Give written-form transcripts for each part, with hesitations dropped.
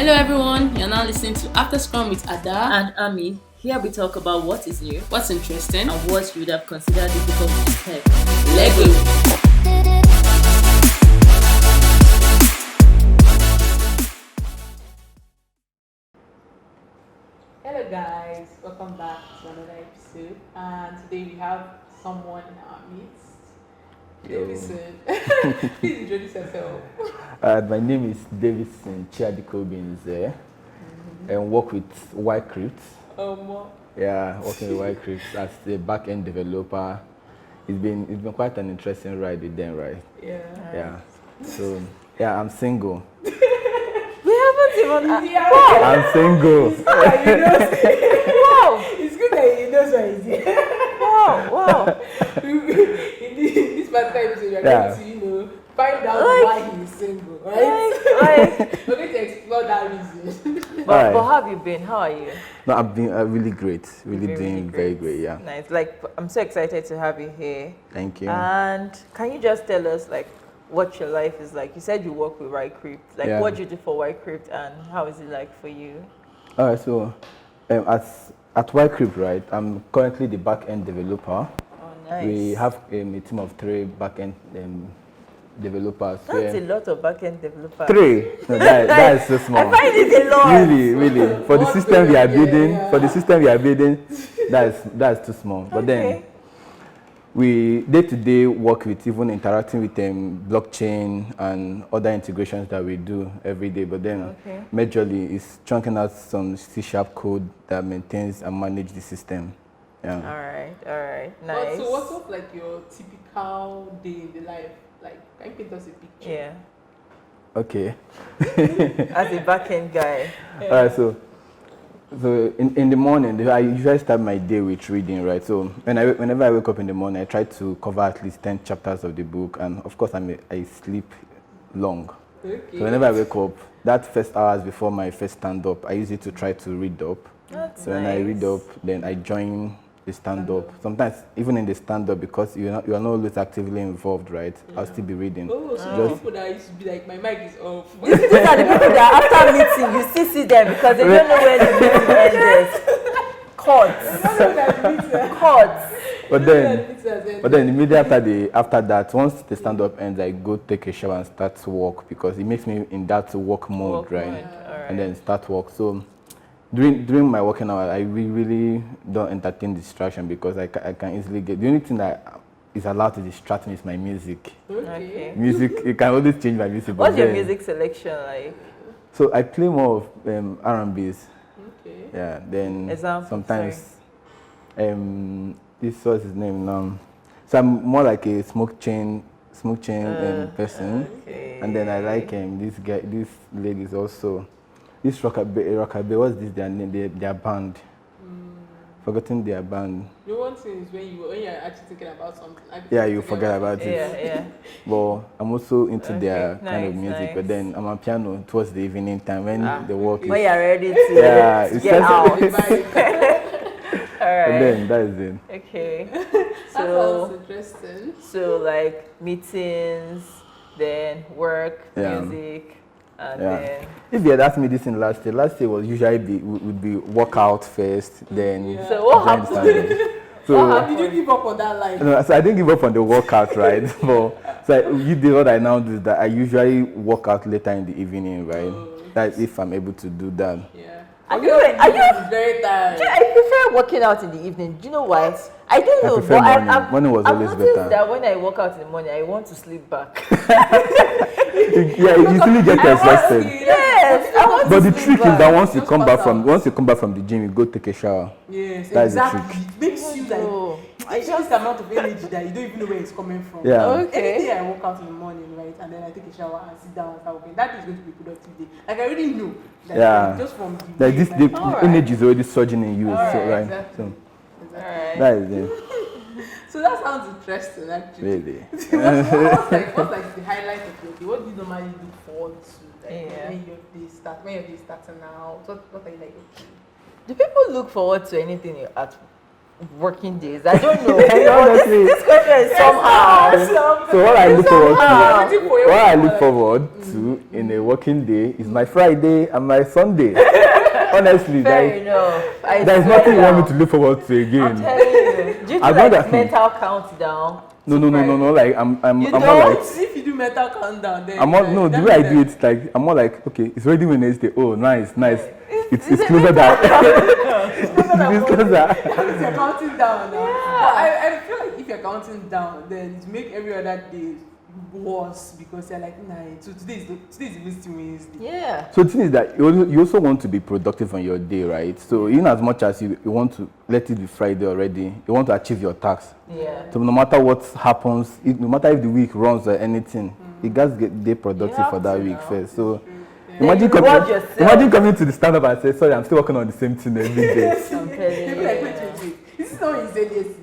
Hello everyone, you're now listening to After Scrum with Ada and Ami. Here we talk about what is new What's interesting and what you would have considered difficult to tech. Lego. Hello guys, welcome back to another episode. And today we have someone in our midst. Davidson. Please introduce yourself. My name is Davidson Nzeh, and work with Ycrypt. Yeah, working with Ycrypt as a back-end developer. It's been quite an interesting ride with them, right? Yeah. So I'm single. We haven't even. I'm single. Wow! It's good that you know so easy. Wow. In this particular episode, you're going to, find out why he's single, right? We're going to explore that reason. But how have you been? How are you? No, I've been really great. Really doing very great, yeah. Nice. I'm so excited to have you here. Thank you. And can you just tell us, what your life is like? You said you work with Ycrypt. What do you do for Ycrypt and how is it like for you? All right, so at Ycrypt, right, I'm currently the back-end developer. Oh, nice. We have a team of 3 back-end developers. That's a lot of back-end developers. 3? No, that is so small. I find it a lot. Really. For the system we are building, that's too small. But then we day-to-day work with even interacting with blockchain and other integrations that we do every day. But then majorly is chunking out some C# code that maintains and manages the system. Yeah. All right. Nice. So what's up your typical day in the life? Can you paint us a picture? Yeah. Okay. As a back-end guy. All right, so in the morning, I usually start my day with reading, right? So whenever I wake up in the morning, I try to cover at least 10 chapters of the book, and of course I sleep long. Okay. So whenever I wake up, that first hours before my first stand-up, I use it to try to read up. That's nice. When I read up, then I join the stand-up. Sometimes even in the stand-up, because you are not always actively involved, right? Yeah. I'll still be reading. Oh, so people that used to be like, my mic is off. These are the people that after meeting, you still see them because they don't know when the meeting ends. Chords. But then immediately after that, once the stand-up ends, I go take a shower and start to work because it makes me in that work mode, right? And then start work. So during my working hour, I really don't entertain distraction because I can easily get. The only thing that is allowed to distract me is my music. Okay. Music, you can always change my music. What's your music selection like? So I play more of R&Bs. Okay. Yeah. Then example, sometimes this was his name now. So I'm more like a smoke chain person. Okay. And then I like this ladies also. This Rockabilly, what's this their name? Their band. Forgotten their band. The one thing is when you're actually thinking about something. You forget about it. Yeah. But I'm also into their kind of music. Nice. But then I'm on piano towards the evening time when the work is. When you're ready to get out. All right. And then that is it. Okay. That sounds interesting. So meetings, then work, music. And then if you had asked me this in last year was usually would be workout first, then So what happened? So did you give up on that life? No, so I didn't give up on the workout, right? But what I now do is that I usually work out later in the evening, right? That's if I'm able to do that. Yeah. Are you very tired? I prefer working out in the evening. Do you know why? I don't know, but morning was always better. That when I work out in the morning, I want to sleep back. You usually get exhausted. Yes, I want but to the trick back. is that once you come back from the gym, you go take a shower. Yes, that's exactly. The trick. It makes you I just amount of energy that you don't even know where it's coming from. Yeah. Okay. Any day I walk out in the morning, right, and then I take a shower and sit down and start working, that is going to be a productive day. I already know that just from the the energy is already surging in you. Exactly. So that is it. So that sounds interesting, actually. Really. what's the highlight of your day? What do you normally look forward to? When your day starting now? What are you like? Do people look forward to anything at working days? I don't know. Honestly, This question is somehow. so what I look forward Somehow. to, what I look forward to in a working day is my Friday and my Sunday. Honestly, Fair enough. there's nothing you want me to look forward to I'm again. telling you. Do you do I'd like rather- mental countdown? No. Like I'm You more don't? like If you do mental countdown, then I'm more, no, that the way I means do it, like I'm more like, okay, it's already Wednesday. Oh, nice. It's Is it closer than it's closer. that means you're counting down now. But I feel like if you're counting down, then it make every other day worse because you're like, nah, so today is Wednesday. Yeah. So the thing is that you also want to be productive on your day, right? So in as much as you want to let it be Friday already, you want to achieve your tasks. Yeah. So no matter what happens, no matter if the week runs or anything, you guys get day productive have for that to week now. first. So Then you reward yourself. imagine coming to the stand-up and say, sorry, I'm still working on the same thing every day. I'm telling You'll be you. like, wait. This is not what you said yesterday.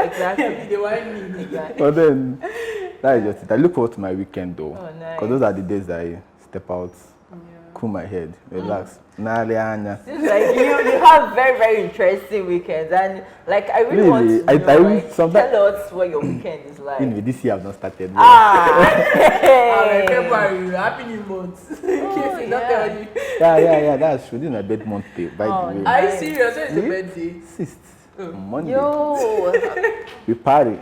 Exactly. They want me. Exactly. But then, that is just it. I look forward to my weekend though. Oh, nice. Because those are the days that I step out, cool my head, relax. Seems like you have very, very interesting weekends, and like I really want to Really? know, like, sometimes- tell us what your weekend is like. Anyway, this year I've not started. February, happy new month. In case they not tell you. Yeah, that's true. This is my bed month day, by Oh, the way. Are you serious? When is your See? birthday? 6th, on Monday. Yo, We party.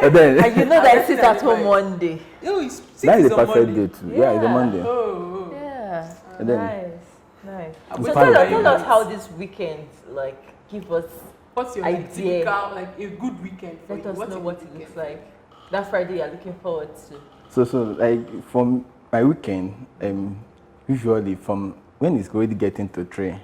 But then, and you know that I sit at That's home right. Monday. Yo, it's 6 that is is a on perfect Monday. day too. Yeah, it's a Yeah. Monday. Oh. Yeah, And then- nice. We So party. tell us how this weekend, like, give us, What's your idea. typical, like a good weekend for let you? us What's know a what good it looks weekend? like. That Friday you're looking forward to. So like from my weekend, usually from when it's already getting to 3,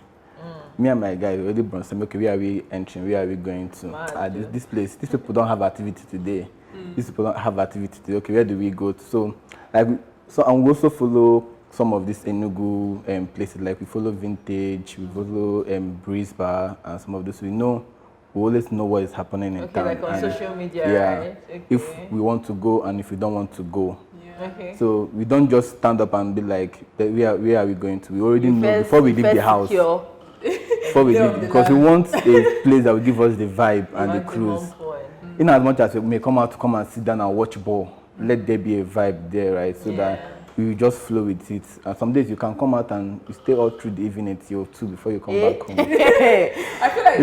me and my guy already brainstorm. Okay, where are we entering? Where are we going to? Mad, This place. These people don't have activity today. These people don't have activity today. Okay, where do we go to? So and we also follow some of these Enugu places. Like we follow Vintage, we follow Breeze Bar, and some of those. We always know what is happening in Okay, town. like on and social media, yeah, right? Okay. if we want to go and if we don't want to go. Yeah. Okay. So we don't just stand up and be like, where are we going to? We already know First- before we leave first the house. secure Before we Lay leave, off the because we land. want a place that will give us the vibe and the maximum cruise. point. In as much as we may come out to come and sit down and watch ball, let there be a vibe there, right? So that we will just flow with it. And some days you can come out and you stay all through the evening till 2 before you come back home. I feel like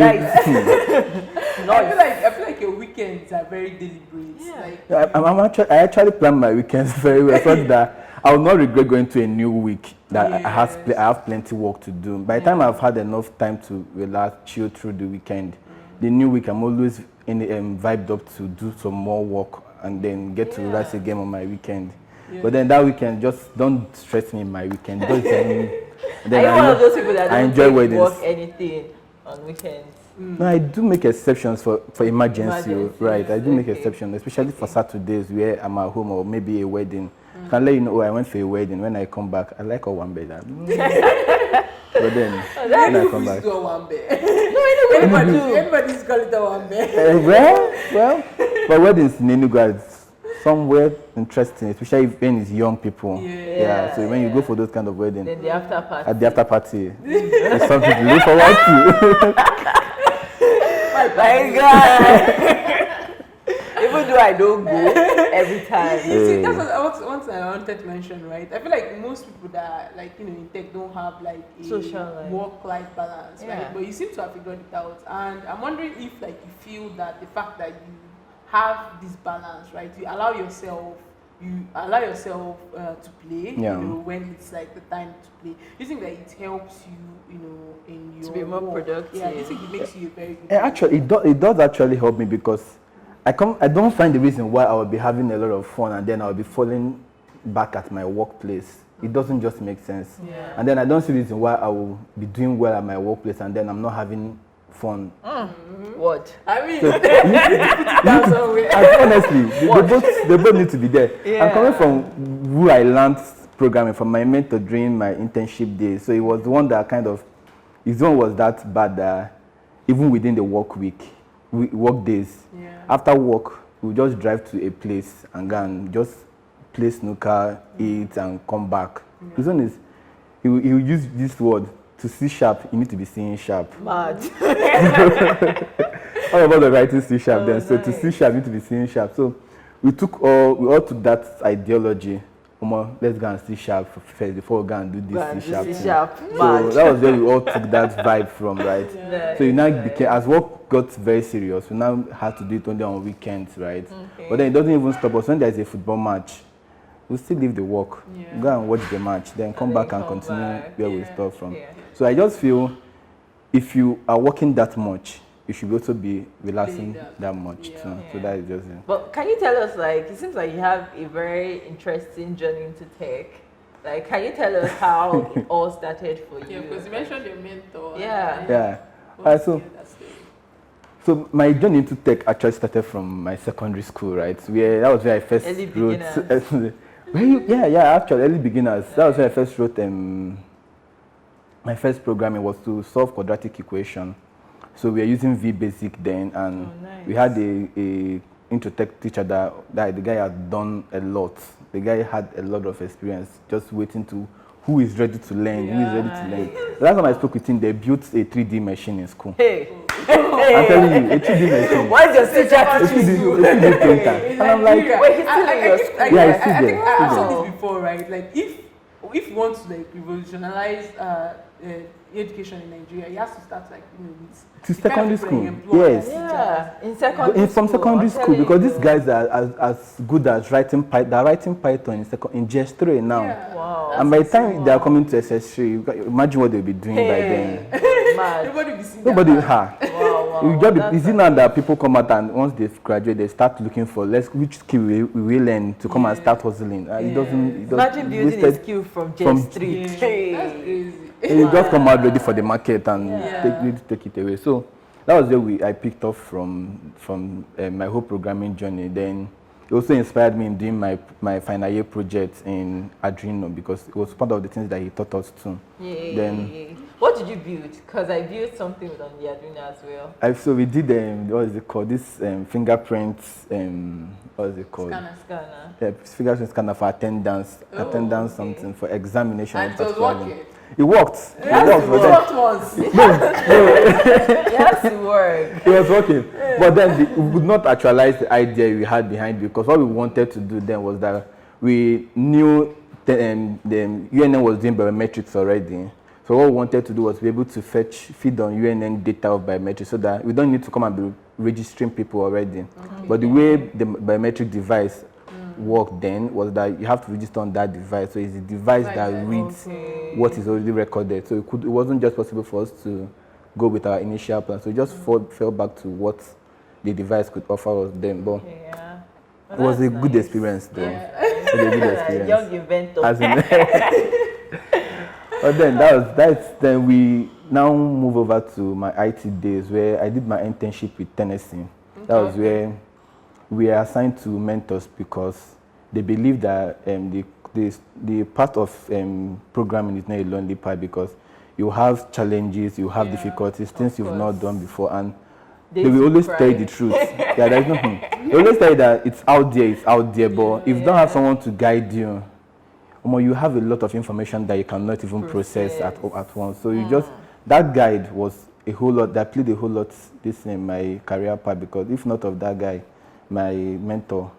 I feel like your weekends are very deliberate. Yeah. Like I actually plan my weekends very well so that I will not regret going to a new week that I have plenty work to do. By the time I've had enough time to relax, chill through the weekend, the new week I'm always vibed up to do some more work and then get to relax again on my weekend. Yeah. But then that weekend, just don't stress me in my weekend. Just tell me. Are you one of those people that I don't enjoy take weddings. work anything on weekends? No, I do make exceptions for emergency, Emergencies, right? I do make okay. exceptions, especially for Saturdays where I'm at home or maybe a wedding. Can let you know, I went for a wedding. When I come back, I like a one bed. But then, when I come back, do a one bed. Everybody's call it a one bed. well, but weddings in Enugu is somewhere interesting, especially when it's young people. Yeah. So when you go for those kind of weddings, Then the after party. at the after party, it's something to look forward to. My God. Even though I don't go every time. You see, that's what one thing I wanted to mention, right? I feel like most people that in tech don't have like a Social life. work-life balance, Yeah. right? But you seem to have figured it out, and I'm wondering if you feel that the fact that you have this balance, right? You allow yourself to play, Yeah. when it's like the time to play. You think that it helps you, in your To be more work? productive. Yeah, you think it makes you a very good. Actually, it does actually help me because I don't find the reason why I will be having a lot of fun and then I'll be falling back at my workplace. It doesn't just make sense. Yeah. And then I don't see the reason why I will be doing well at my workplace and then I'm not having fun. What? I mean, put it down somewhere. Honestly, they both need to be there. Yeah. I'm coming from who I learned programming from my mentor during my internship days. So it was the one that his one was that bad that even within the work days, after work, we'll just drive to a place and go and just play snooker, eat and come back. His one is, he will use this word to C sharp, you need to be seeing sharp. Mad. All of us are writing C sharp then, so to nice. C sharp, you need to be seeing sharp. So we all took that ideology. Let's go and C sharp first before we go and do this C sharp. C thing. sharp. So Mad. that was where we all took that vibe from, right? Yeah. So you now became, as work got very serious, we now had to do it only on weekends, right? Okay. But then it doesn't even stop us. When there's a football match, we still leave the work, Yeah. go and watch the match, then come then back and come continue back. where we Yeah. start from. Yeah. So I just feel if you are working that much, you should also be relaxing Doing that much Yeah. too. So Yeah. that is just it. But can you tell us, like, it seems like you have a very interesting journey into tech. Like, can you tell us how it all started for you? Yeah, because you mentioned your mentor. Yeah. Yeah. What's So that story? So my journey into tech actually started from my secondary school, right? That was where I first Early wrote. beginners. Actually, early beginners. That was where I first wrote. My first programming was to solve quadratic equation. So we were using VBasic then, and nice. we had a intro tech teacher that the guy had done a lot. The guy had a lot of experience, just waiting to who is ready to learn, who is ready to learn. The last time I spoke with him, they built a 3D machine in school. Hey. I'm telling you, a 3D machine. Why is your teacher A 3D printer. In And I'm like, Nigeria, wait, he's still in your school? Yeah, he's still I think there, I've still said there. this before, right? Like if you want to like revolutionize education in Nigeria, you have to start like with to the kind of secondary people you school. employ Yes. as Yeah, in But secondary from school. secondary I'm school, telling because you. these guys are as good as writing Python. They're writing Python in GS3 now. Yeah. Wow. And by the time they are coming to SS3, imagine what they'll be doing by then. Mad. Nobody will see Nobody, that. Wow. You just is it now that people come out and once they graduate, they start looking for which skill we will learn to come and start hustling. It doesn't. Imagine building a skill from Gen 3. Yeah. Hey. That's crazy. You just come out ready for the market and Yeah. take it away. So that was where I picked up from my whole programming journey. Then it also inspired me in doing my final year project in Arduino because it was part of the things that he taught us too. Then What did you build? Because I built something on the Arduino as well. So we did what is it called? This fingerprint. What is it called? Scanner. Yeah, fingerprint scanner for attendance okay. something for examination. And it was particularly. working. It worked. It worked. It But then, worked once. It has to work. it was working. But then we could not actualize the idea we had behind it because what we wanted to do then was that we knew the UNN was doing biometrics already. So what we wanted to do was be able to feed on UNN data of biometrics so that we don't need to come and be registering people already. Okay. But the way the biometric device worked then was that you have to register on that device. So it's the device that reads what is already recorded. So it wasn't just possible for us to go with our initial plan. So we just fell back to what the device could offer us then. But Yeah. it was a good experience though. Yeah. It was a good experience. Young inventor. As in, but then then we now move over to my IT days where I did my internship with Tennessee. That was where we are assigned to mentors because they believe that the part of programming is not a lonely part because you have challenges, you have difficulties, things you've not done before, and they will always tell you the truth. Yeah, there's nothing. They always tell you that it's out there, but if you don't have someone to guide you, you have a lot of information that you cannot even process at once. So you just, that guide was a whole lot, that played a whole lot this in my career path because if not of that guy, my mentor,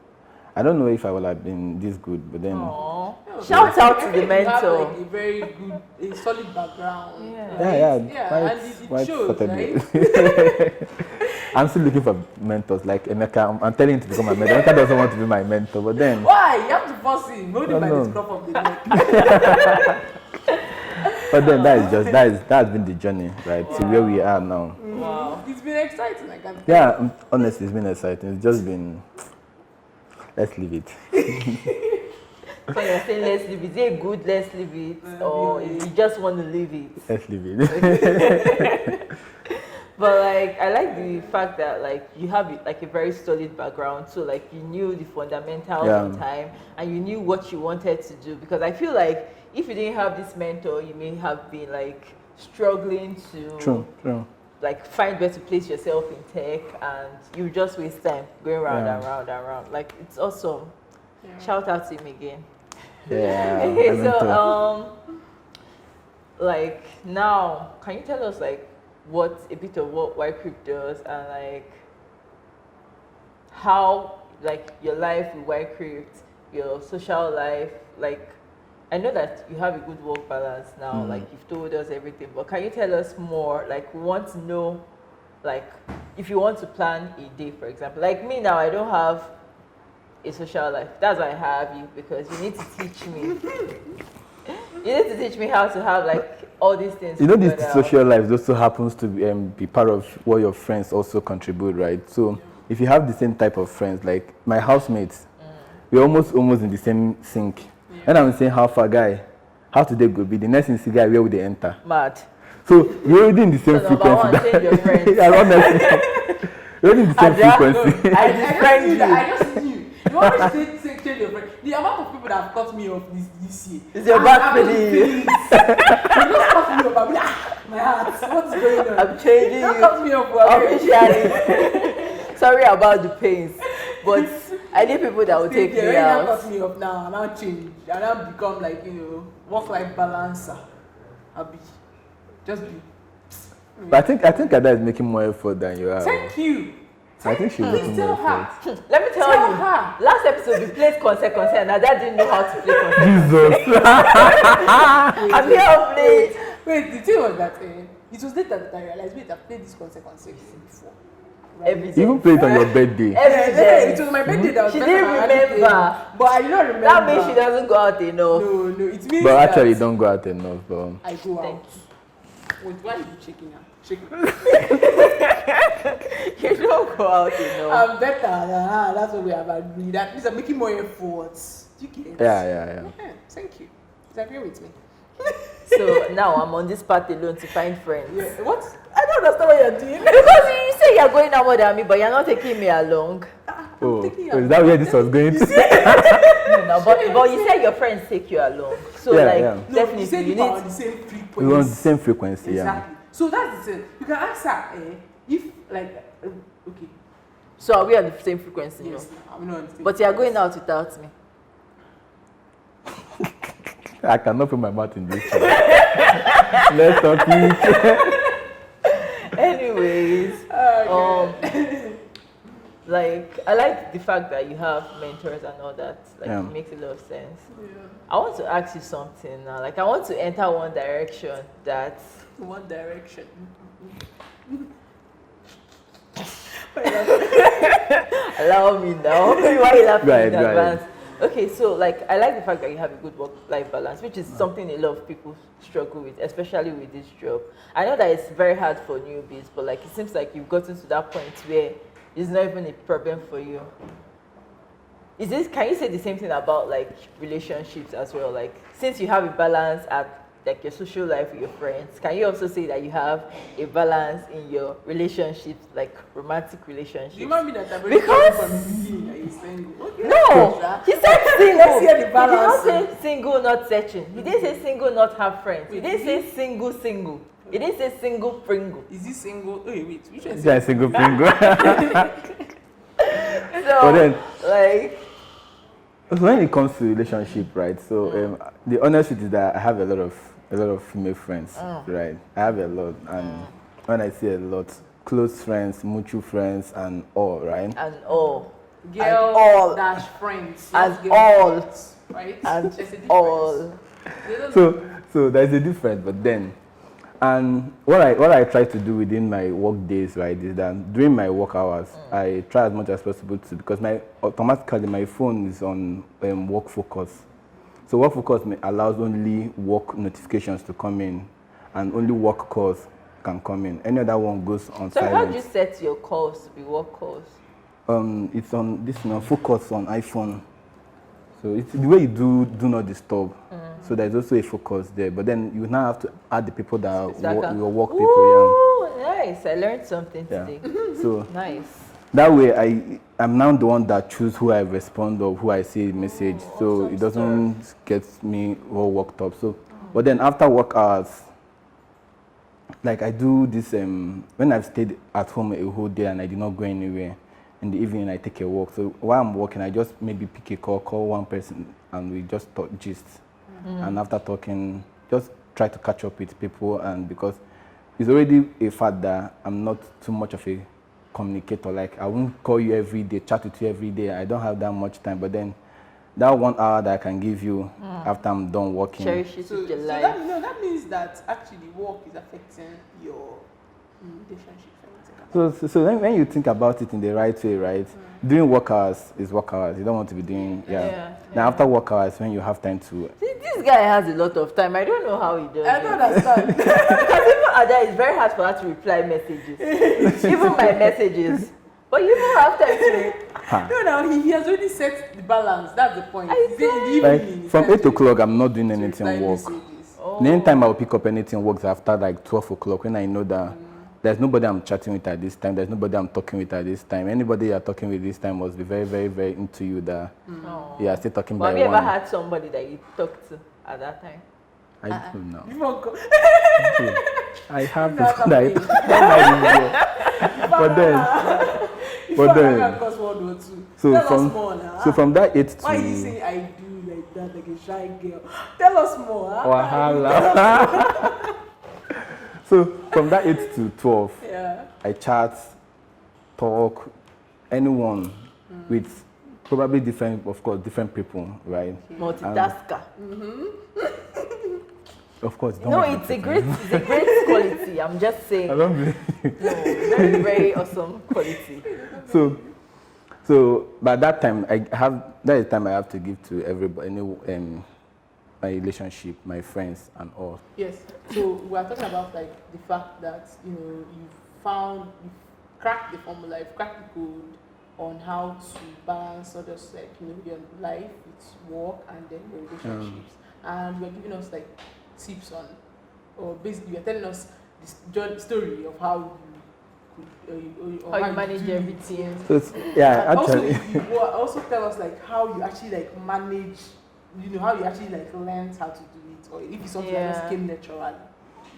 I don't know if I would have been this good, but then... Aww. Shout out to the You have mentor. like a very good, a solid background. Yeah. Yeah, and it shows, right? I'm still looking for mentors like Emeka. I'm telling him to become my mentor. Emeka doesn't want to be my mentor, but then... Why? You have to force him. Hold him by the scruff of the neck. But then that's been the journey, right, to where we are now. Wow. It's been exciting. I can't Yeah, honestly, it's been exciting. It's just been... Let's leave it. So you're saying let's leave it. Is it good, let's leave it? Or you just want to leave it? Let's leave it. But like, I like the fact that like you have like a very solid background. So like you knew the fundamentals on time and you knew what you wanted to do. Because I feel like if you didn't have this mentor, you may have been like struggling to True. like find where to place yourself in tech, and you just waste time going round and round and round. Like it's awesome. Shout out to him again. Yeah. Okay, so like now, can you tell us like what a bit of what White Crypt does and like how like your life with White Crypt, your social life, like I know that you have a good work balance now, like you've told us everything, but can you tell us more? Like we want to know, like if you want to plan a day, for example. Like me now, I don't have a social life. That's why I have you, because you need to teach me. You need to teach me how to have like all these things. You know, this social life also happens to be part of what your friends also contribute, right? So if you have the same type of friends, like my housemates, we're almost in the same sync. And I'm saying, how far, guy? How today go be? The next thing, guy, where would they enter? Mad. So we're already in the same frequency. Change your friends. Yeah, honestly, we're already in the same frequency. I just knew. You want me to say change your friend? The amount of people that have cut me off this year. Is your back feeling? You just cut me off. I'm like, my heart. What's going on? I'm changing Don't you. cut me off. Officially. Sorry about the pains, but I need people that will take me out. Cut me off now. And I'll change. And I'll become like, work-life balancer. I'll be. Just be. But I think Ada is making more effort than you are. Thank you. I think she's making Tell more her. effort. Let me tell you, her. last episode we played concert, and Ada didn't know how to play concert. Jesus. I'm here to play. Wait, the thing was that it was later that I realized, wait, I've played this concert before. Right? Every You day. even play it on your birthday. Every Yeah, day. it was my birthday that was She first didn't time I had to remember. play. But I did not remember. That means she doesn't go out enough. No, it means But that actually, you don't go out enough. I go Thank out. Wait, why are you shaking her? Shaking. You don't go out enough. I'm better than her. That's what we have agreed. At least I'm making more efforts. Do you get it? Yeah. Thank you. You agree with me? So now I'm on this path alone to find friends. Yeah. What? I don't understand what you're doing. Because you say you're going out more than me, but you're not taking me along. Oh, is that where this was going to? No, but you said your friends take you along. So Yeah. No, definitely you said you you are on need. the same frequency. We want the same frequency, Exactly. So that's the thing. You can ask her if like okay. So are we on the same frequency? Yes, No? I'm not on the same But you are going out without me. I cannot put my mouth in this. Let's talk it. Anyways, Okay. like I like the fact that you have mentors and all that. Like Yeah. it makes a lot of sense. Yeah. I want to ask you something now. Like I want to enter one direction that One Direction. allow me now. Why are you laughing Right, in right. advance? Okay, so like I like the fact that you have a good work-life balance, which is something a lot of people struggle with, especially with this job. I know that it's very hard for newbies, but like it seems like you've gotten to that point where it's not even a problem for you. Is this? Can you say the same thing about like relationships as well? Like since you have a balance at like your social life with your friends, can you also say that you have a balance in your relationships, like romantic relationships? You might be that I'm already Because- from the beginning that you're saying. Okay. No, he said single. Let's hear the He did balance. not say single, not searching. He didn't say single, not have friends. He didn't say single, single. He didn't say single, pringle. Is this single? Wait, which one is Yeah, single finger. So, But then- like, So when it comes to relationship, right? So the honest truth is that I have a lot of female friends, right? I have a lot, and when I say a lot, close friends, mutual friends, and all, right? and all. girl all. dash friends? And yes, girl all. friends, right? And There's a difference. all. They don't know. So there's a difference, but then, and what I try to do within my work days, right, is that during my work hours, I try as much as possible to, because automatically my phone is on work focus. So work focus allows only work notifications to come in, and only work calls can come in. Any other one goes on So silent. how do you set your calls to be work calls? It's on this focus on iPhone. So it's the way you do not disturb. So there's also a focus there. But then you now have to add the people that are your work people. Ooh, nice. I learned something Yeah. today. So Nice. that way I'm now the one that choose who I respond or who I see the message. So it doesn't get me all worked up. So but then after work hours, like I do this when I've stayed at home a whole day and I did not go anywhere. In the evening, I take a walk. So while I'm walking, I just maybe pick a call one person, and we just talk gist. And after talking, just try to catch up with people, and because it's already a fact that I'm not too much of a communicator. Like I won't call you every day, chat with you every day. I don't have that much time. But then that 1 hour that I can give you after I'm done working. Cherish it with your life. That means that actually work is affecting your relationship. So when you think about it in the right way, right? Doing work hours is work hours. You don't want to be doing, Now after work hours, when you have time to... See, this guy has a lot of time. I don't know how he does I don't understand. Because even Ada, it's very hard for her to reply messages. Even my messages. But you don't have time to... No, now he has already set the balance. That's the point. Like, from 8 o'clock, I'm not doing anything work. The only time I'll pick up anything work is after like 12 o'clock, when I know that there's nobody I'm chatting with at this time. There's nobody I'm talking with at this time. Anybody you're talking with this time must be very, very, very into you that you are still talking by Have you one. ever had somebody that you talked to at that time? I don't know. I have That's to night. But then, so from that 8 to... Why you say I do like that, like a shy girl? Tell us more. So from that 8 to 12, Yeah. I chat, talk, anyone with probably different, of course, different people, right? Multitasker. Of course. No, it's a great quality. I'm just saying. I don't believe. No, very, very awesome quality. So by that time, that is the time I have to give to everybody, my relationship, my friends, and all. Yes. So we are talking about like the fact that you cracked the formula, you've cracked the code on how to balance or just like your life with work and then your relationships. And you're giving us like tips on, or basically you're telling us the story of how you could how you manage everything. So actually. Also tell us like how you actually like manage, how you actually like learned how to do it, or if it's something that just came naturally.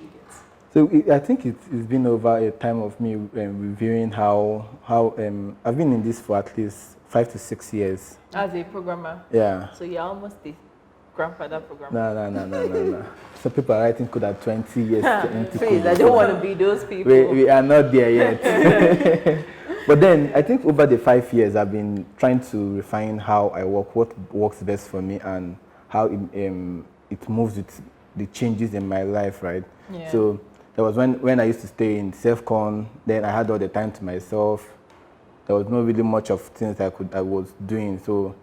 You get. So I think it's been over a time of me reviewing how I've been in this for at least 5 to 6 years. As a programmer. Yeah. So you're almost a grandfather programmer. No. Some people are writing code at 20 years. Please, I don't want to be those people. We are not there yet. But then I think over the 5 years, I've been trying to refine how I work, what works best for me, and how it moves with the changes in my life, right? Yeah. So there was when I used to stay in self-con, then I had all the time to myself. There was not really much of things I was doing. So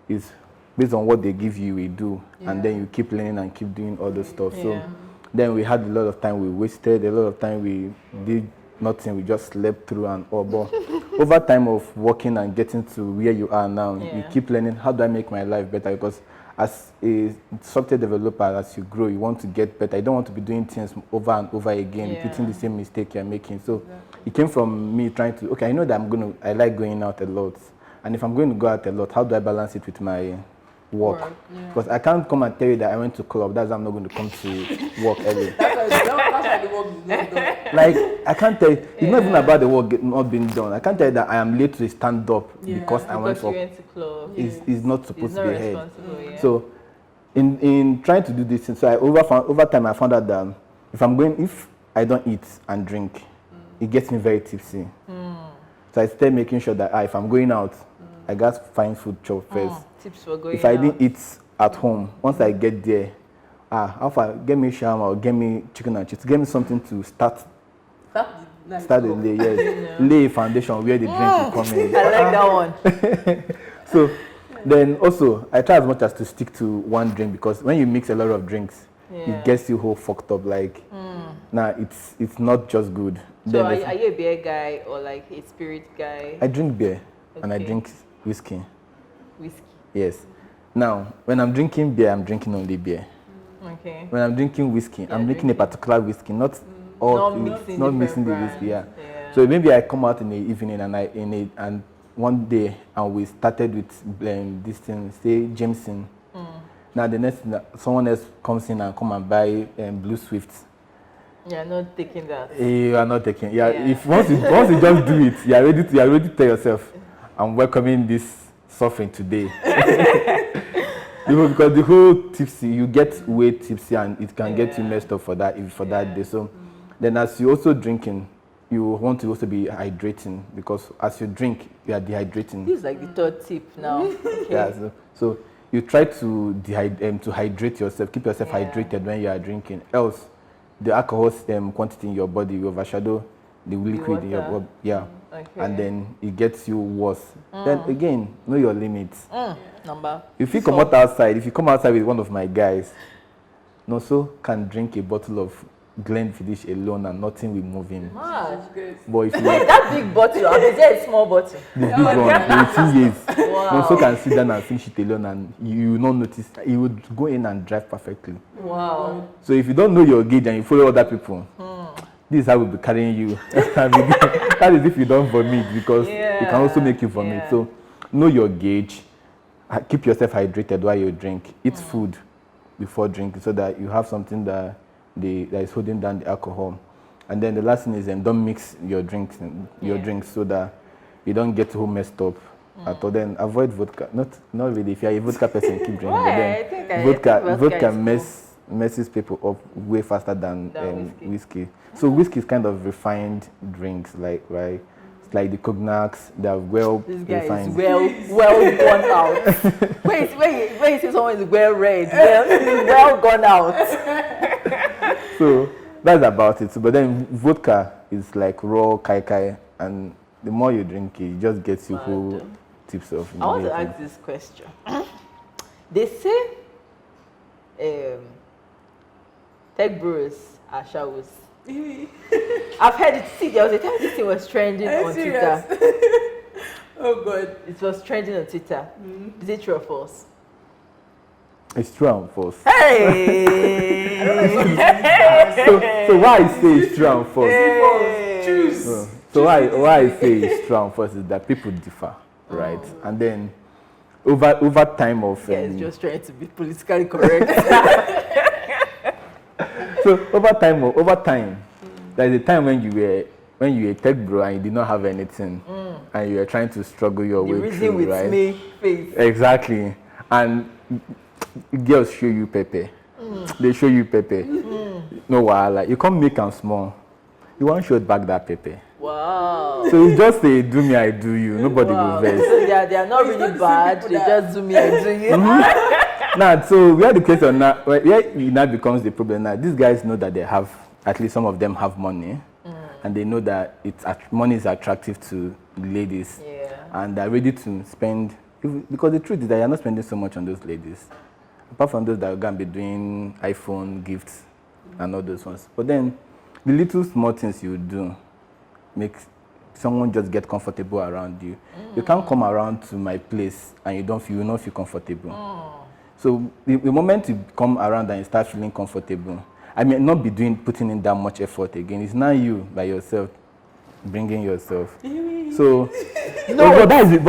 it's based on what they give you, we do. And then you keep learning and keep doing all the stuff. Yeah. So then we had a lot of time we wasted, a lot of time we did nothing, we just slept through and all. But over time of working and getting to where you are now, you keep learning, how do I make my life better? Because as a software developer, as you grow, you want to get better. You don't want to be doing things over and over again, repeating the same mistake you're making. So it came from me trying to, I know that I like going out a lot. And if I'm going to go out a lot, how do I balance it with my work? Because I can't come and tell you that I went to club, that's why I'm not going to come to work early. That's why the work is not done. Like, I can't tell you, it's not even about the work not being done. I can't tell you that I am late to stand up because I went for... to club. It's not supposed to be ahead. So, in trying to do this, so over time I found out that if I don't eat and drink, it gets me very tipsy. So I started making sure that if I'm going out, I got to find food chop first. Tips for going if I didn't eat at home, once I get there, how far, get me shawarma or get me chicken and chips, get me something to start the day, lay a foundation where the drink will come in. I like that one. So then also, I try as much as to stick to one drink, because when you mix a lot of drinks, it gets you whole fucked up. Like, it's not just good. So are you a beer guy or like a spirit guy? I drink beer and I drink whiskey. Whiskey? Yes. Now, when I'm drinking beer, I'm drinking only beer. Okay. When I'm drinking whiskey, I'm drinking a particular whiskey, not mixing the whiskey. So maybe I come out in the evening and one day and we started with this thing, say Jameson. Now the next someone else comes in and come and buy Blue Swift. You're not taking that. You are not taking. If once you just do it, you are ready to tell yourself, I'm welcoming this suffering today. Because the whole tipsy, you get way tipsy and it can get you messed up for that day. So then as you also drinking, you want to also be hydrating, because as you drink, you are dehydrating. This is like the third tip now. Okay. Yeah, so you try to hydrate yourself, keep yourself hydrated when you are drinking. Else, the alcohol quantity in your body will overshadow the liquid in your body. Yeah. Okay. And then it gets you worse. Then again, know your limits. Number. If you come outside with one of my guys, no so can drink a bottle of Glenfiddich alone and nothing will move him. But if you that big bottle, or is it a small bottle? The big one, 18 years. Wow. No so can sit down and finish it alone and you will not notice. He would go in and drive perfectly. Wow. So if you don't know your gauge and you follow other people, this is how we'll be carrying you. That is if you don't vomit, because it can also make you vomit. So know your gauge. Keep yourself hydrated while you drink. Eat food before drinking so that you have something that is holding down the alcohol. And then the last thing is don't mix your drinks so that you don't get too messed up. At all. Then avoid vodka. Not really. If you're a vodka person, keep drinking. But then vodka messes people up way faster than whiskey. So whiskey is kind of refined drinks, like right. It's like the cognacs. They are well refined. Is well gone out. Wait, you say someone is well read, well gone out. So that's about it. So, but then vodka is like raw kai, and the more you drink it, it just gets you whole tips of. I want to ask this question. They say tech brewers are showers. I've heard it. See, there was a time this thing was trending on Twitter. Oh God. It was trending on Twitter. Is it true or false? It's true and false. Hey! So why I say it's true and false? Choose. So why I say it's true and false is that people differ, right? And then over time of it's just trying to be politically correct. So over time, there's a time when you were a tech bro and you did not have anything, and you were trying to struggle your way through, with right? me face. Exactly, and girls show you pepe. They show you pepe. No wahala. You come make them small. You want to show back that pepe. Wow. So it's just a do me, I do you. Nobody will vex. So they are not really bad. They just do me, I do you. Now, so where the case on now, where it now becomes the problem now, these guys know that they have, at least some of them have money, and they know that money is attractive to ladies, and they're ready to spend, because the truth is that you're not spending so much on those ladies, apart from those that are going to be doing iPhone gifts and all those ones. But then, the little small things you do make someone just get comfortable around you. You can't come around to my place and you will not feel comfortable. So the moment you come around and you start feeling comfortable, I may not be putting in that much effort again. It's not you by yourself bringing yourself. So, but that is the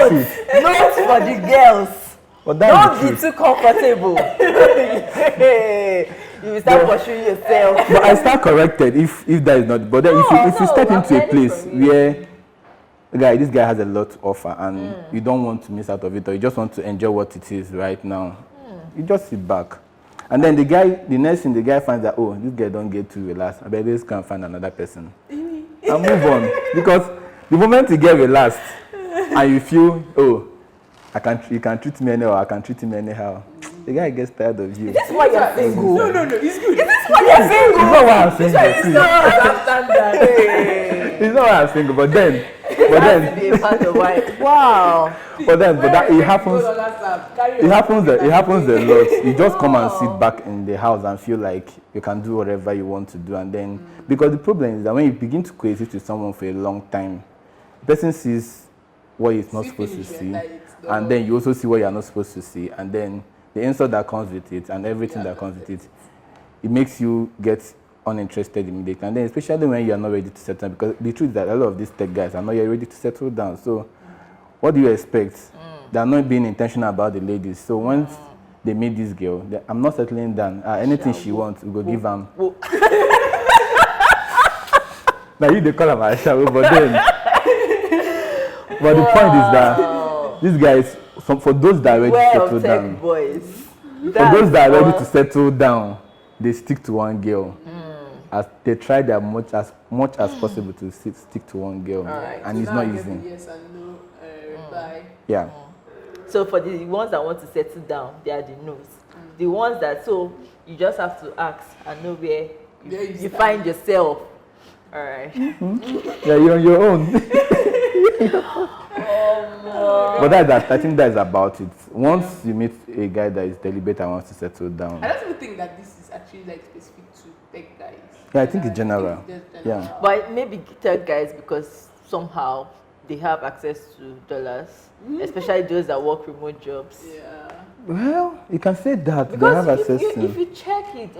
truth. Not for the girls. Don't be too comfortable. You will start pursuing yourself. But I start corrected if that is not. But then if you step into a place where this guy has a lot to offer and you don't want to miss out of it, or you just want to enjoy what it is right now, you just sit back. And then the next thing the guy finds that, oh, this guy don't get too relaxed, I bet this can find another person. And move on. Because the moment you get relaxed and you feel, oh, you can treat me anyhow, I can treat him anyhow, the guy gets tired of you. Is this why you're single? No, it's good. Is this why you're single? It's not why I'm single. Hey. It's not why I'm single, but then to be a part of why. Wow. But that it happens a lot. You just come and sit back in the house and feel like you can do whatever you want to do, and then because the problem is that when you begin to coexist with someone for a long time, the person sees what he's not supposed to see, and then you also see what you're not supposed to see, and then the insult that comes with it and everything that comes with it, it makes you get uninterested immediately. And then especially when you're not ready to settle down, because the truth is that a lot of these tech guys are not yet ready to settle down. So what do you expect? They're not being intentional about the ladies. So once they meet this girl, I'm not settling down. Anything she wants, we go give them. Now you they call them Aisha, but then but the point is that these guys, for those that are ready to settle down, boys. for those that are ready to settle down, they stick to one girl. As they try their much as possible to stick to one girl, and it's not easy. Yes and no reply. Yeah. So for the ones that want to settle down, they are the no's. The ones that you just have to ask and know where you find yourself. All right. Yeah, you're on your own. But I think that's about it. Once you meet a guy that is deliberate and wants to settle down. I don't even think that this is actually like specific to tech guys. Yeah, I think it's general. Yeah. But maybe tech guys, because somehow they have access to dollars, especially those that work remote jobs. Yeah. Well, you can say that. Because they have access to. if you check it,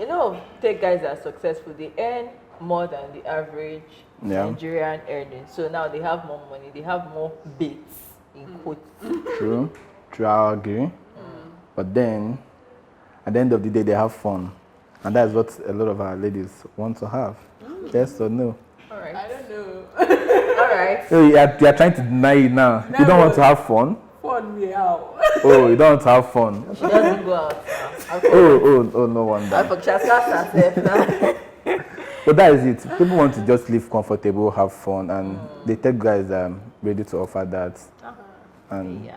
tech guys that are successful, they earn more than the average Nigerian earning. So now they have more money, they have more bits in quotes. True, I agree. But then, at the end of the day, they have fun. And that's what a lot of our ladies want to have. Yes or no? All right. I don't know. All right. So you are trying to deny it now. You don't want to have fun? Fun me out. Oh, you don't want to have fun? She doesn't go out now. Oh, no wonder. I forgot herself now. But that is it. People want to just live comfortable, have fun, and the tech guys are ready to offer that. And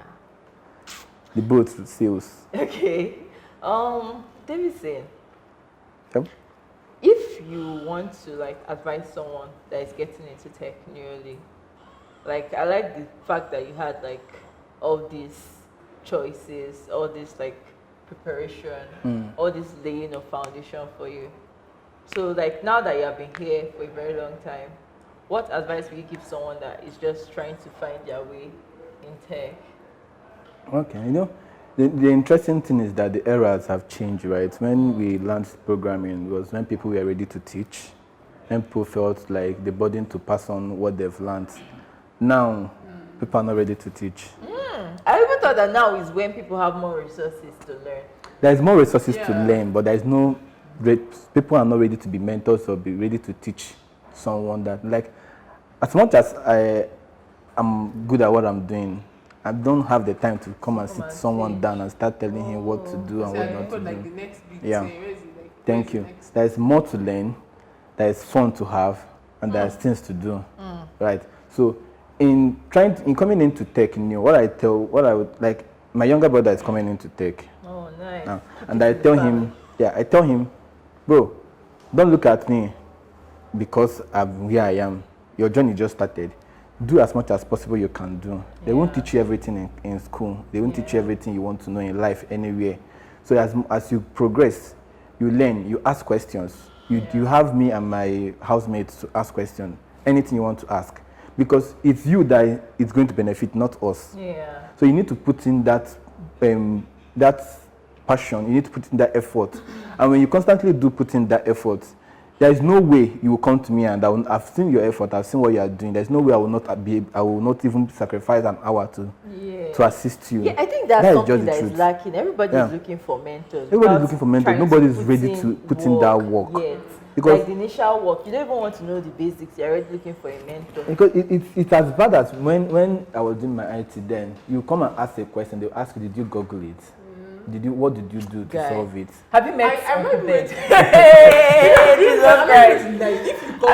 the boat sails. Okay. Davidson. Yep. If you want to advise someone that is getting into tech newly, I like the fact that you had all these choices, all this preparation, all this laying of foundation for you. So now that you have been here for a very long time, what advice will you give someone that is just trying to find their way in tech? Okay, the interesting thing is that the eras have changed, right? When we learned programming was when people were ready to teach, and people felt like the burden to pass on what they've learned. Now, people are not ready to teach. I even thought that now is when people have more resources to learn. There's more resources to learn, but there's no people are not ready to be mentors or be ready to teach someone that as much as I'm good at what I'm doing, I don't have the time to come and sit someone down and start telling him what to do and what not to do. The next big Yeah. thing. Where is it, Thank you. There's more to learn, there's fun to have, and there's things to do. Right. So in coming into tech new, what I would my younger brother is coming into tech. Oh, nice. Now, and I tell him, bro, don't look at me because I'm where I am. Your journey just started. Do as much as possible you can do. They won't teach you everything in school. They won't teach you everything you want to know in life anywhere. So as you progress, you learn, you ask questions. You have me and my housemates to ask questions. Anything you want to ask. Because it's you that it's going to benefit, not us. Yeah. So you need to put in that passion, you need to put in that effort. And when you constantly do put in that effort, there is no way you will come to me and I've seen your effort, I've seen what you are doing. There's no way I will not even sacrifice an hour to assist you. Yeah, I think that's something that is lacking. Everybody is looking for mentors. Everybody's looking for mentors. Nobody's ready to put in that work. Yet. Because the initial work, you don't even want to know the basics. You're already looking for a mentor. Because it's as bad as when I was doing my IT then, you come and ask a question, they'll ask you, did you Google it? What did you do to solve it? Have you met Uncle Ben? Have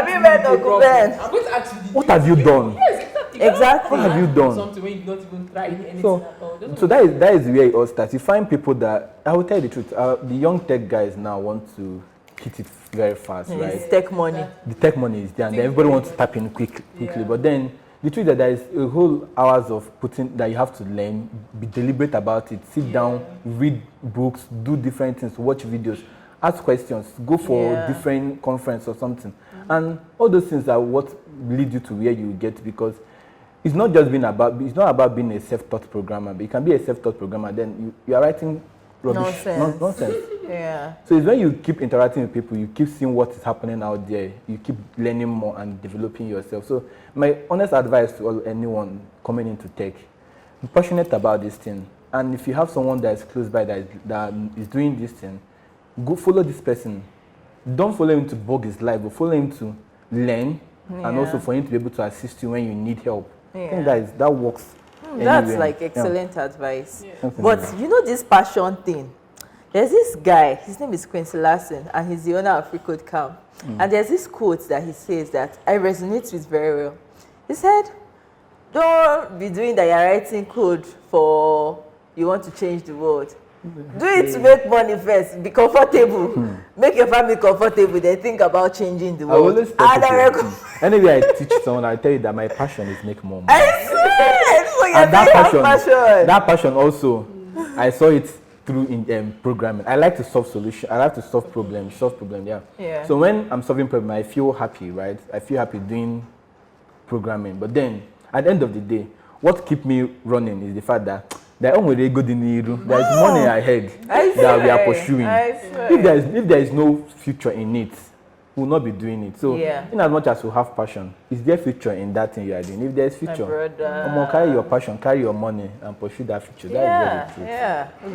you met Uncle Ben? I'm going to ask you. What have you done? Yes, Exactly. What have you done? Something when you've not even tried anything at all. So that is where it all starts. You find people that, I will tell you the truth, the young tech guys now want to hit it very fast, right? It's tech money. The tech money is there and everybody wants to tap in quickly. But then the truth is that there is a whole hours of putting that you have to learn, be deliberate about it, sit down, read books, do different things, watch videos, ask questions, go for different conference or something. And all those things are what lead you to where you get, because it's not about being a self-taught programmer, but you can be a self-taught programmer, then you are writing rubbish, nonsense. Yeah. So it's when you keep interacting with people, you keep seeing what is happening out there, you keep learning more and developing yourself. So my honest advice to anyone coming into tech, be passionate about this thing. And if you have someone that is close by that is doing this thing, go follow this person. Don't follow him to bug his life, but follow him to learn and also for him to be able to assist you when you need help. I think that works That's anywhere. like excellent advice. Yeah. Something But like that. you know this passion thing. There's this guy, his name is Quincy Larson, and he's the owner of Free Code Camp. And there's this quote that he says that I resonate with very well. He said, don't be doing that you're writing code for you want to change the world. Do it to make money first, be comfortable, make your family comfortable, then think about changing the I world. always tell And I people, anyway, I teach someone, I tell you that my passion is make more money. I swear, so you're And that saying passion. that passion also, I saw it through in programming. I like to solve solutions. I like to solve problems. Yeah. So when I'm solving problems, I feel happy, right? I feel happy doing programming. But then, at the end of the day, what keeps me running is the fact that there is money ahead that we are pursuing. If there is no future in it, we will not be doing it. So, in as much as we have passion, is there future in that thing you are doing? If there is future, carry your passion, carry your money, and pursue that future. That is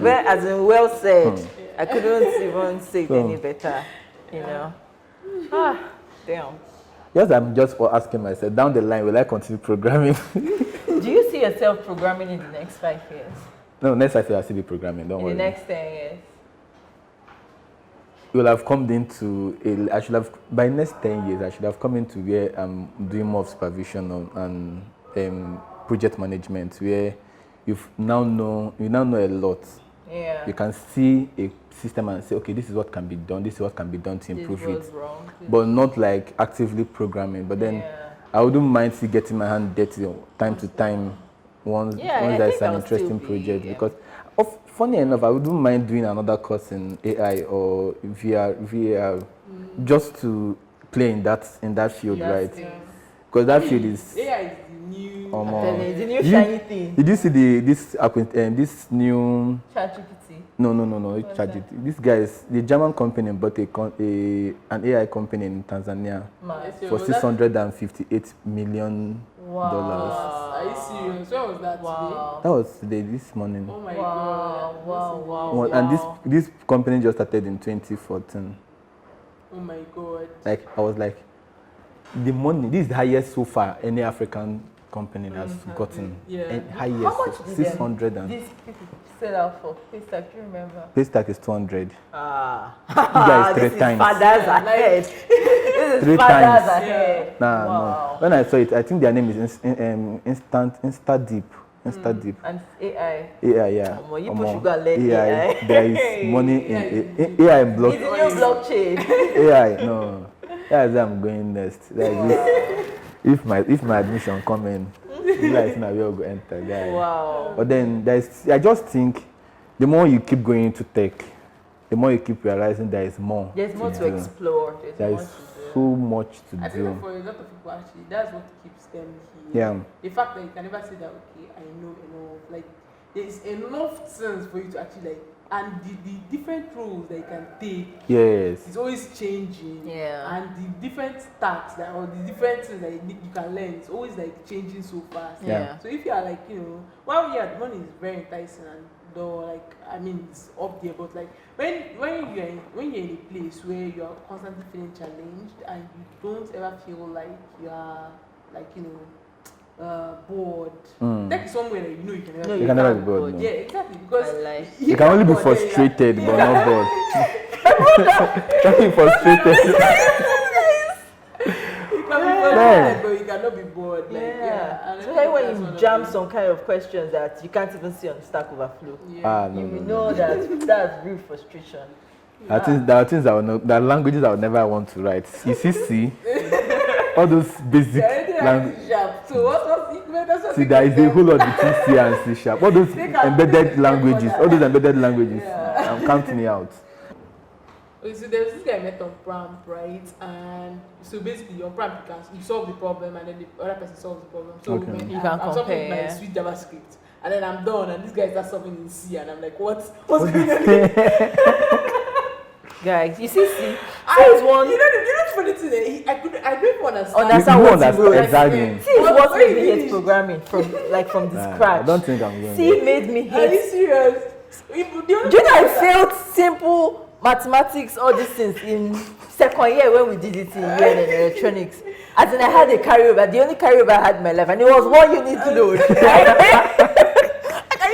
very true. Well said. I couldn't even say it any better. You know. Damn. Yes, I'm just asking myself, down the line, will I continue programming? Do you see yourself programming in the next 5 years? No, next 5 years I'll still be programming, don't worry. In the next 10 years? Will have come into I should have, by next 10 years, I should have come into where I'm doing more of supervision and project management, where you now know a lot. Yeah. You can see a system and say, okay, this is what can be done, this is what can be done to improve it. Wrong. But not like actively programming. But then I wouldn't mind still getting my hand dirty time to time once there's an interesting project. Because funny enough, I wouldn't mind doing another course in AI or VR just to play in that field, right? Because that field is AI is the new the new shiny thing. Did you see this new ChatGPT? No, it's ChatGPT. This guy is the German company bought an AI company in Tanzania for $658 million. Are you serious? Where was that today? That was today, this morning. Oh my god. Wow. And this company just started in 2014. Oh my god. Like I was like, the money, this is the highest so far any African company has gotten. And highest. How much did 600 these people sell out for? Paystack, do you remember? Paystack is 200. This is times. fathers ahead. This is 3 fathers times. ahead. No. When I saw it, I think their name is InstaDeep. And AI. AI, yeah. You push you go and learn AI. There is money in AI and It's a new blockchain. AI, no. That's where I'm going next. Like if my admission come in, like now we'll go enter. Guys. Wow. But then I just think the more you keep going into tech, the more you keep realizing there is more. There's more to do. explore. There is so much to I do. think for a lot of people actually, that's what keeps them here. Yeah. The fact that you can never say that, okay, I know enough. Like, there is enough sense for you to actually like, and the different roles that you can take. Yes. It's always changing. Yeah. And the different tasks that, or the different things that you can learn, it's always like changing so fast. Yeah. So if you are like, while the money is very enticing and though like it's up there, but like when you're in a place where you are constantly feeling challenged and you don't ever feel like you are like bored. Tech is somewhere that you can never. You can never be bored. No. Yeah, exactly, because you can only be frustrated, but not bored. Can't be frustrated. But you cannot be bored. Like, Especially when you jam some kind of questions that you can't even see on Stack Overflow. No. You know that that's real frustration. I think there are things there are languages I would never want to write. You see, all those basic languages. See, there is a whole lot between C and C#. All those embedded languages, I'm counting it out. Okay, so there's this guy I met on Pramp, right? And so basically on Pramp you solve the problem and then the other person solves the problem. So when you can I'm solving my sweet JavaScript and then I'm done and this guy starts solving in C and I'm like, what's going on? Guys, you see, C is one. You know the funny thing, I don't even understand. Understand what he wrote. Exactly. C is what made me hate programming from the scratch. I don't think I'm going C made me hate. Are you serious? Do you know I failed simple mathematics, all these things in second year when we did it in electronics. As in, I had a carryover. The only carryover I had in my life, and it was 1 unit load. I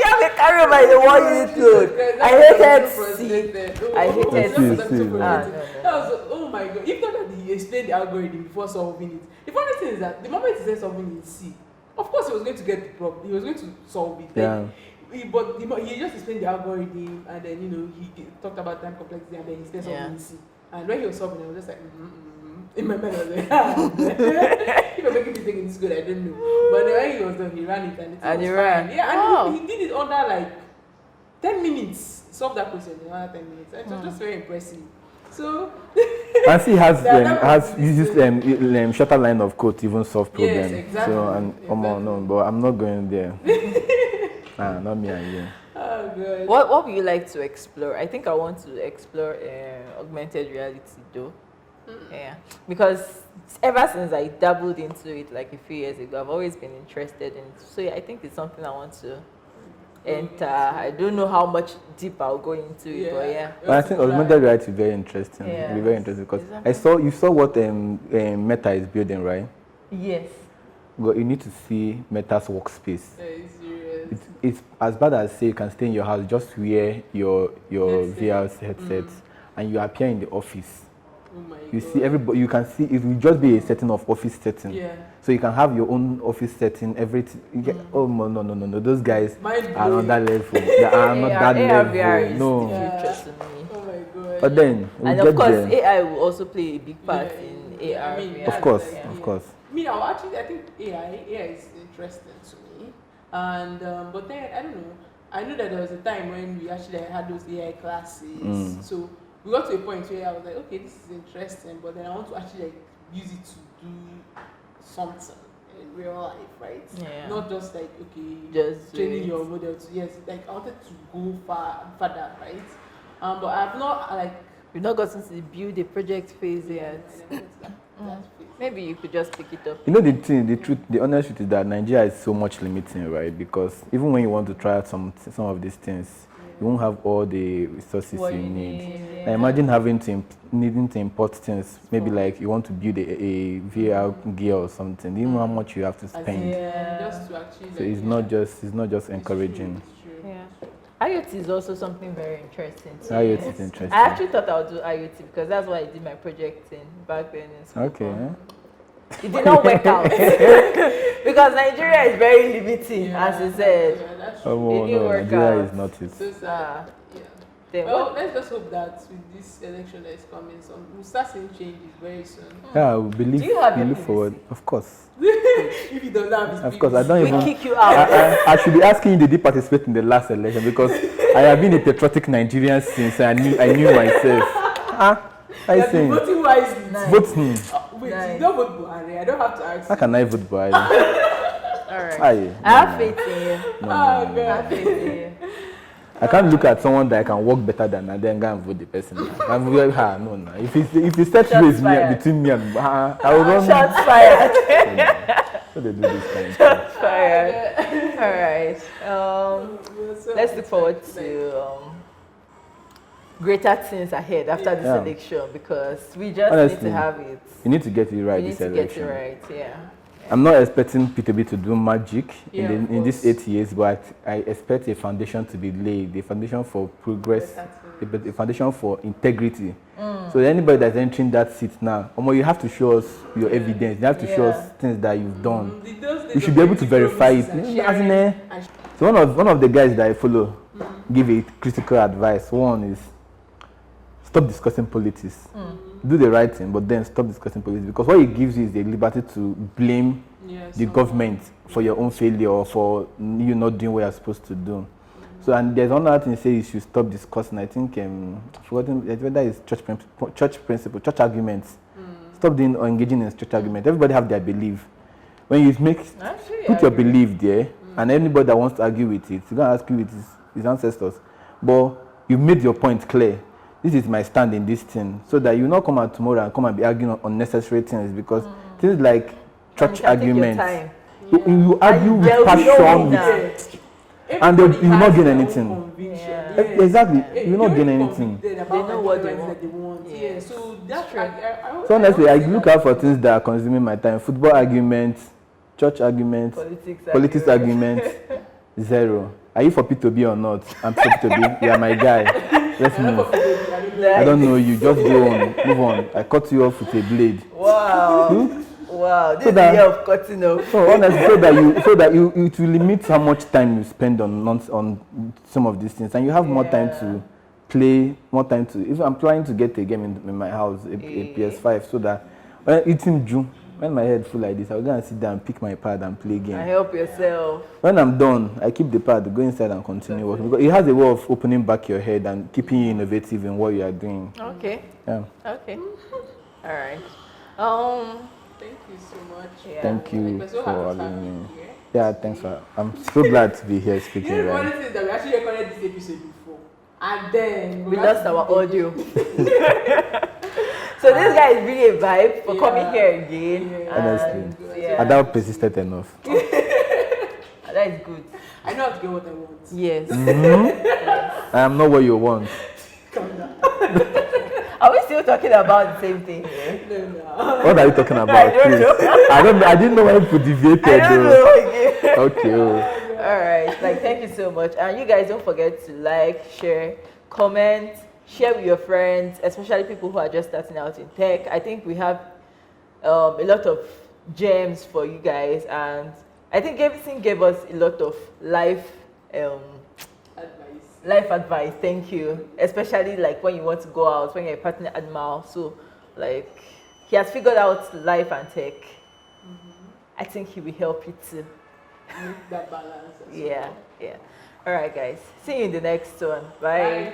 have a carryover in the 1 unit load. I hated C. I hated C. Oh my god! If not that he explained the algorithm before solving it. The funny thing is that the moment he said something in C, of course he was going to get the problem. He was going to solve it. Yeah. But he just explained the algorithm, and then he talked about time complexity, and then he said something in C. And when he was solving, I was just like, in my mind, I was like, if I'm making mistake in this code, I don't know. But then when he was done, he ran it, and it was fine. Yeah, and he did it under like 10 minutes. Solved that question in under 10 minutes. It was just very impressive. So, and he has uses shorter line of code to even solve problems. Yes, exactly. So no, but I'm not going there. Not me and you. Oh god. What would you like to explore? I think I want to explore augmented reality though. Yeah, because ever since I dabbled into it like a few years ago, I've always been interested in it. So yeah, I think it's something I want to enter. I don't know how much deep I'll go into it, but yeah. But I think augmented reality is very interesting. Yeah. It'll be very interesting because you saw what Meta is building, right? Yes. But you need to see Meta's workspace. Serious. It's as bad as say you can stay in your house, just wear your VR headsets, and you appear in the office. Oh my you god. see everybody. You can see it will just be a setting of office setting. Yeah. So you can have your own office setting. Everything. Oh no! Those guys are on that level. They are not that level. No. Oh my god. But then, and of course, AI will also play a big part in AR. Of course. I think AI is interesting to me, and but then I don't know. I know that there was a time when we actually had those AI classes, so we got to a point where I was like, okay, this is interesting, but then I want to actually use it to do something in real life, right? Yeah. Not just like just training your model to like I wanted to go further, right? But I've not we've not gotten to the build a project phase yet. Maybe you could just pick it up. You know the honest truth is that Nigeria is so much limiting, right? Because even when you want to try out some of these things, you won't have all the resources you need. Now imagine needing to import things. Maybe like you want to build a VR gear or something. Do you know how much you have to spend? Just to actually. So it's not just encouraging. Yeah. IoT is also something very interesting. IoT is interesting. I actually thought I would do IoT because that's why I did my project back then in school. Okay. It did not work out because Nigeria is very limiting, as you said. Yeah, that's true. Nigeria is not it. Well, let's just hope that with this election that is coming, we'll start seeing changes very soon. Yeah, we believe. Do you have we your look forward. Of course. If you don't have his Of course, I don't even. We kick you out. I should be asking you, did you participate in the last election? Because I have been a patriotic Nigerian since I knew myself. I say. Voting wisely. Vote him. Wait, you don't vote Buhari. I don't have to ask. How can I vote Buhari? Alright. I have faith in you. Oh god. I have faith in you. I can't look at someone that can work better than and then go and vote the person. No. If you set race between me and I will run. Shots fired. So they do this kind of Shots fired. All right. Let's look forward to greater things ahead after this election because we just Honestly, need to have it. You need to get it right We need this to election. get it right. Yeah. I'm not expecting P2B to do magic in these 8 years, but I expect a foundation to be laid, a foundation for progress, a foundation for integrity. So anybody that's entering that seat now, you have to show us your evidence. You have to show us things that you've done. You should be able to verify it. So one of the guys that I follow give a critical advice. One is stop discussing politics. Do the right thing, but then stop discussing politics because what it gives you is the liberty to blame the government for your own failure or for you not doing what you're supposed to do. So, and there's another thing say you should stop discussing. I think forgotten whether it's church arguments. Stop doing or engaging in church arguments. Everybody have their belief. When you put your belief there, and anybody that wants to argue with it, you're gonna argue with his ancestors. But you made your point clear. This is my stand in this thing, so that you not come out tomorrow and come and be arguing on unnecessary things because things like church arguments, you argue with passion, and you will not gain anything. Exactly. Yeah. You're not getting anything. They know what they want. that they want. Yeah. Yeah. So that's True. So honestly, I look out for things that are consuming my time. Football arguments, church arguments, politics arguments, zero. Are you for P2B or not? I'm for P2B. You are my guy. Let's move. I don't know you. Just go on. Move on. I cut you off with a blade. Wow. Wow. This So is that- the year of cutting off. So honestly, so that you it will limit how much time you spend on some of these things, and you have more time to play, more time to. If I'm trying to get a game in my house, a PS5, so that when eating June, when my head full like this, I'll go and sit down, pick my pad, and play game. And help yourself. When I'm done, I keep the pad, go inside and continue working, because it has a way of opening back your head and keeping you innovative in what you are doing. Okay. Yeah. Okay. All right. Thank you so much. Yeah. Thank you We're so for happy to having have you me. here. Yeah, thanks for. I'm so glad to be here speaking. You know, Right? one thing is that we actually recorded this episode before, and then We lost our audio. So this guy is really a vibe for coming here again. Yeah. Honestly. And, yeah. Adele persisted enough. That is good. I know how to get what I want. Yes. I am not what you want. Calm down. Are we still talking about the same thing here? No. What are you talking about? I don't please? know. I didn't know why you deviated. I don't though. know again. Okay. All right. Like, thank you so much. And you guys don't forget to like, share, comment, share with your friends, especially people who are just starting out in tech. I think we have a lot of gems for you guys, and I think everything gave us a lot of life advice. Thank you. Especially like when you want to go out, when you're a partner animal. So like he has figured out life and tech. I think he will help you too. Make that balance. Yeah. All right, guys. See you in the next one. Bye. Bye.